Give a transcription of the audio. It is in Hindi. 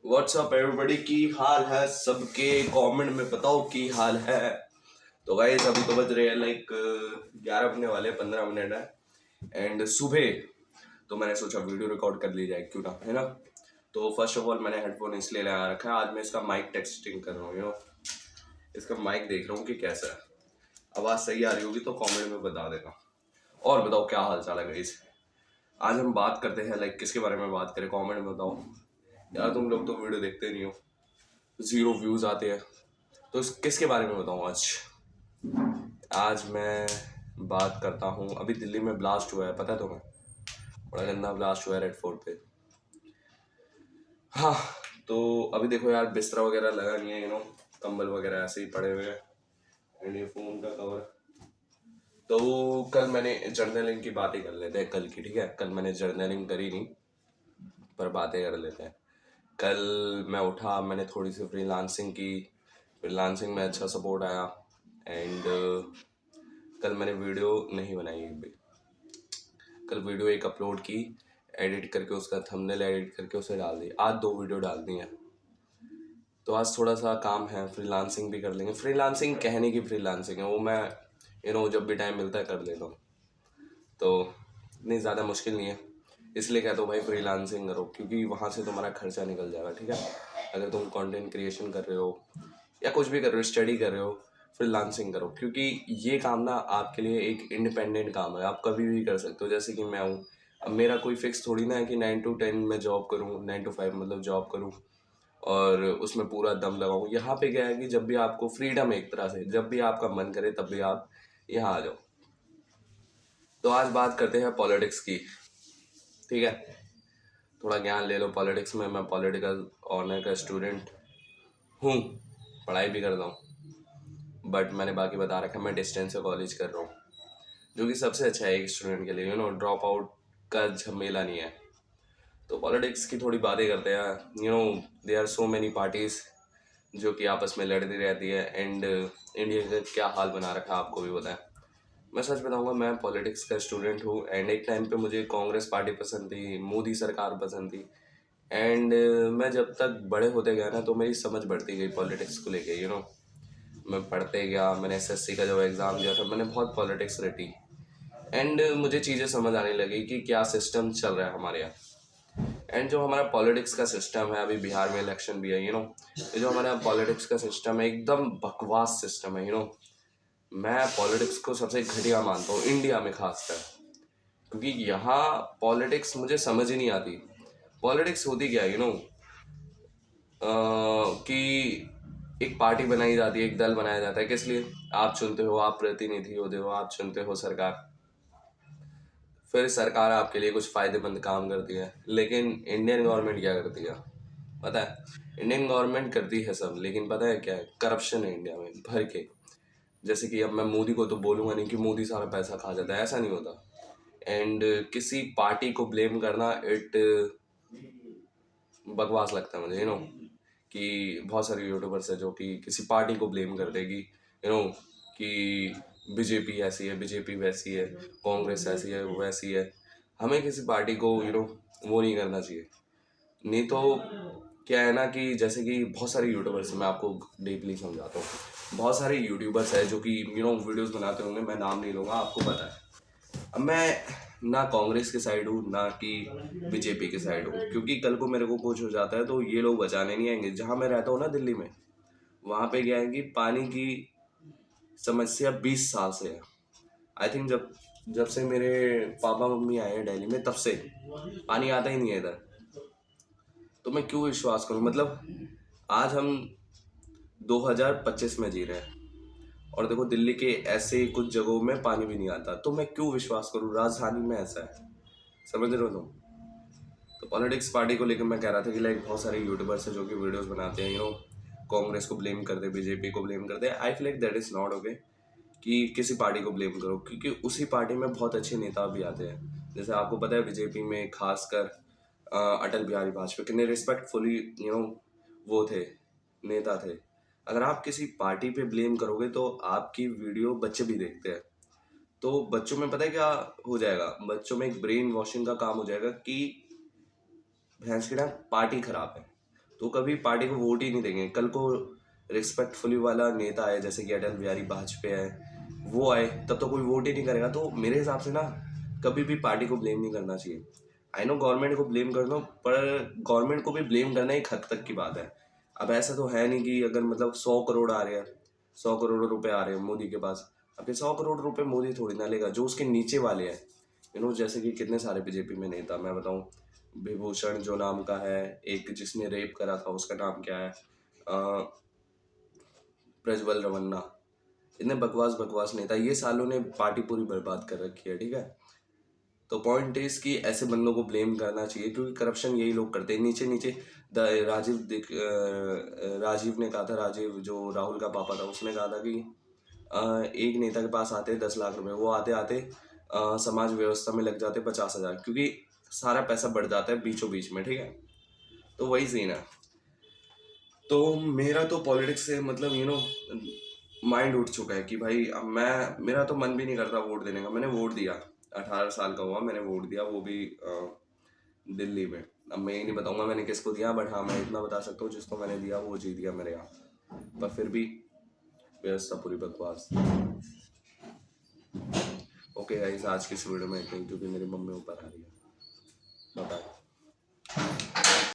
व्हाट्सअप एवरीबॉडी की हाल है सबके कमेंट में बताओ की हाल है। तो गाइस अभी तो बज रहे हैं लाइक 11 बजने वाले 15 मिनट है एंड सुबह। तो मैंने सोचा वीडियो रिकॉर्ड कर ली जाए क्यों ना, है ना। तो फर्स्ट ऑफ ऑल मैंने हेडफोन इसलिए लगा रखा है, आज मैं इसका माइक टेस्टिंग कर रहा हूँ। इसका माइक देख रहा हूँ कि कैसा है, आवाज़ सही आ रही होगी तो कमेंट में बता देना। और बताओ क्या हाल चाल है गाइस। आज हम बात करते हैं लाइक किसके बारे में बात करें, कमेंट में बताओ यार। तुम लोग तो वीडियो देखते नहीं हो, 0 व्यूज आते हैं। तो किसके बारे में बताऊँ आज। आज मैं बात करता हूँ, अभी दिल्ली में ब्लास्ट हुआ है, पता है तुम्हें? बड़ा गंदा ब्लास्ट हुआ है रेड फोर्ट पे। हाँ, तो अभी देखो यार, बिस्तरा वगैरह लगा नहीं है, कंबल वगैरह ऐसे ही पड़े हुए हैं एंड ये फोन का कवर। तो कल मैंने जर्नलिंग की बातें कर लेते हैं, कल की, ठीक है। कल मैंने जर्नलिंग करी नहीं पर बातें कर लेते हैं। कल मैं उठा, मैंने थोड़ी सी फ्रीलांसिंग की, फ्रीलांसिंग में अच्छा सपोर्ट आया एंड कल मैंने वीडियो नहीं बनाई एक भी। कल वीडियो एक अपलोड की, एडिट करके उसका थंबनेल एडिट करके उसे डाल दी। आज 2 वीडियो डाल दी हैं। तो आज थोड़ा सा काम है, फ्रीलांसिंग भी कर लेंगे। फ्रीलांसिंग कहने की फ्रीलांसिंग है वो, मैं जब भी टाइम मिलता है कर लेता हूँ। तो इतनी ज़्यादा मुश्किल नहीं है, इसलिए कहता हूँ भाई फ्रीलांसिंग करो, क्योंकि वहाँ से तुम्हारा खर्चा निकल जाएगा, ठीक है। अगर तुम कंटेंट क्रिएशन कर रहे हो या कुछ भी कर रहे हो, स्टडी कर रहे हो, फ्रीलांसिंग करो, क्योंकि ये काम ना आपके लिए एक इंडिपेंडेंट काम है, आप कभी भी कर सकते हो। जैसे कि मैं हूँ, अब मेरा कोई फिक्स थोड़ी ना है कि 9 to 10 मैं जॉब करूँ, 9 to 5 मतलब जॉब करूँ और उसमें पूरा दम लगाऊँ। यहाँ पे क्या है कि जब भी आपको फ्रीडम है एक तरह से, जब भी आपका मन करे तब भी आप यहाँ आ जाओ। तो आज बात करते हैं पॉलिटिक्स की, ठीक है। थोड़ा ज्ञान ले लो पॉलिटिक्स में। मैं पॉलिटिकल ऑनर का स्टूडेंट हूँ, पढ़ाई भी करता हूँ, बट मैंने बाकी बता रखा है मैं डिस्टेंस से कॉलेज कर रहा हूँ, जो कि सबसे अच्छा है एक स्टूडेंट के लिए। ड्रॉप आउट का झमेला नहीं है। तो पॉलिटिक्स की थोड़ी बातें करते हैं। There are so many parties जो कि आपस में लड़ती रहती है एंड इंडिया का क्या हाल बना रखा है आपको भी पता है। मैं सच बताऊंगा, मैं पॉलिटिक्स का स्टूडेंट हूँ एंड एक टाइम पे मुझे कांग्रेस पार्टी पसंद थी, मोदी सरकार पसंद थी एंड मैं जब तक बड़े होते गया ना तो मेरी समझ बढ़ती गई पॉलिटिक्स को लेके। मैं पढ़ते गया, मैंने एसएससी का जब एग्ज़ाम दिया था मैंने बहुत पॉलिटिक्स रटी एंड मुझे चीज़ें समझ आने लगी कि क्या सिस्टम चल रहा है हमारे यहाँ। एंड जो हमारा पॉलिटिक्स का सिस्टम है, अभी बिहार में इलेक्शन भी है, ये जो हमारा पॉलिटिक्स का सिस्टम है एकदम बकवास सिस्टम है। मैं पॉलिटिक्स को सबसे घटिया मानता हूँ इंडिया में खासकर, क्योंकि यहाँ पॉलिटिक्स मुझे समझ ही नहीं आती। पॉलिटिक्स होती क्या है कि एक पार्टी बनाई जाती है, एक दल बनाया जाता है, किस लिए? आप चुनते हो, आप प्रतिनिधि होते हो, आप चुनते हो सरकार, फिर सरकार आपके लिए कुछ फ़ायदेमंद काम करती है। लेकिन इंडियन गवर्नमेंट क्या करती है पता है? इंडियन गवर्नमेंट करती है सब, लेकिन पता है क्या है? करप्शन है इंडिया में भर के। जैसे कि अब मैं मोदी को तो बोलूँगा नहीं कि मोदी सारा पैसा खा जाता है, ऐसा नहीं होता। एंड किसी पार्टी को ब्लेम करना इट बकवास लगता है मुझे, कि बहुत सारे यूट्यूबर्स है जो कि किसी पार्टी को ब्लेम कर देगी, कि बीजेपी ऐसी है, बीजेपी वैसी है, कांग्रेस ऐसी है, वो वैसी है। हमें किसी पार्टी को वो नहीं करना चाहिए। नहीं तो क्या है ना कि जैसे कि बहुत सारे यूट्यूबर्स हैं, मैं आपको डीपली समझाता हूँ। बहुत सारे यूट्यूबर्स हैं जो कि वीडियोस बनाते होंगे, मैं नाम नहीं लूँगा, आपको पता है। अब मैं ना कांग्रेस के साइड हूँ ना कि बीजेपी के साइड हूँ, क्योंकि कल को मेरे को कुछ हो जाता है तो ये लोग बचाने नहीं आएंगे। जहाँ मैं रहता हूँ ना दिल्ली में, वहाँ पे क्या है कि पानी की समस्या 20 साल से है। आई थिंक जब जब से मेरे पापा मम्मी आए हैं दिल्ली में, तब से पानी आता ही नहीं है इधर। तो मैं क्यों विश्वास करूँ? मतलब आज हम 2025 में जी रहे हैं और देखो दिल्ली के ऐसे कुछ जगहों में पानी भी नहीं आता, तो मैं क्यों विश्वास करूँ? राजधानी में ऐसा है, समझ रहे हो तुम? तो पॉलिटिक्स पार्टी को लेकर मैं कह रहा था कि लाइक बहुत सारे यूट्यूबर्स हैं जो कि वीडियोस बनाते हैं, कांग्रेस को ब्लेम करते, बीजेपी को ब्लेम करते हैं। I feel like that is not okay कि किसी पार्टी को ब्लेम करो, क्योंकि उसी पार्टी में बहुत अच्छे नेता भी आते हैं। जैसे आपको पता है बीजेपी में खासकर अटल बिहारी वाजपेयी कितने रिस्पेक्टफुली वो थे, नेता थे। अगर आप किसी पार्टी पे ब्लेम करोगे तो आपकी वीडियो बच्चे भी देखते हैं, तो बच्चों में पता है क्या हो जाएगा? बच्चों में एक ब्रेन वॉशिंग का काम हो जाएगा कि भैंस की ना पार्टी खराब है, तो कभी पार्टी को वोट ही नहीं देंगे। कल को रिस्पेक्टफुली वाला नेता आए, जैसे कि अटल बिहारी वाजपेयी है, वो आए, तब तो कोई वोट ही नहीं करेगा। तो मेरे हिसाब से ना कभी भी पार्टी को ब्लेम नहीं करना चाहिए। आई नो गवर्नमेंट को ब्लेम कर दो, पर गवर्नमेंट को भी ब्लेम करना एक हद तक की बात है। अब ऐसा तो है नहीं कि अगर मतलब 100 करोड़ आ रहे हैं, 100 करोड़ रुपए आ रहे हैं मोदी के पास, अब ये 100 करोड़ रुपए मोदी थोड़ी ना लेगा, जो उसके नीचे वाले हैं। जैसे कि कितने सारे बीजेपी में नेता, मैं बताऊं, विभूषण जो नाम का है, एक जिसने रेप करा था उसका नाम क्या है, प्रज्वल रमन्ना, इतने बकवास बकवास नेता, ये सालों ने पार्टी पूरी बर्बाद कर रखी है, ठीक है। तो पॉइंट इज कि ऐसे बंदों को ब्लेम करना चाहिए, क्योंकि करप्शन यही लोग करते हैं नीचे नीचे। राजीव ने कहा था, राजीव जो राहुल का पापा था, उसने कहा था कि एक नेता के पास आते 10 लाख रुपए, वो आते आते समाज व्यवस्था में लग जाते 50,000, क्योंकि सारा पैसा बढ़ जाता है बीचों बीच में, ठीक है। तो वही सीन है। तो मेरा तो पॉलिटिक्स से मतलब माइंड उठ चुका है कि भाई अब मेरा तो मन भी नहीं करता वोट देने का। मैंने वोट दिया, 18 साल का हुआ, मैंने वोट दिया, वो भी दिल्ली में। अब मैं ये नहीं बताऊंगा मैंने किसको दिया, बट हाँ मैं इतना बता सकता हूँ जिसको मैंने दिया वो जीत गया मेरे यहाँ। पर फिर भी व्यवस्था पूरी बकवास। ओके गाइस, आज की इस वीडियो में इतना ही, क्योंकि मेरी मम्मी ऊपर आ रही है। बाय।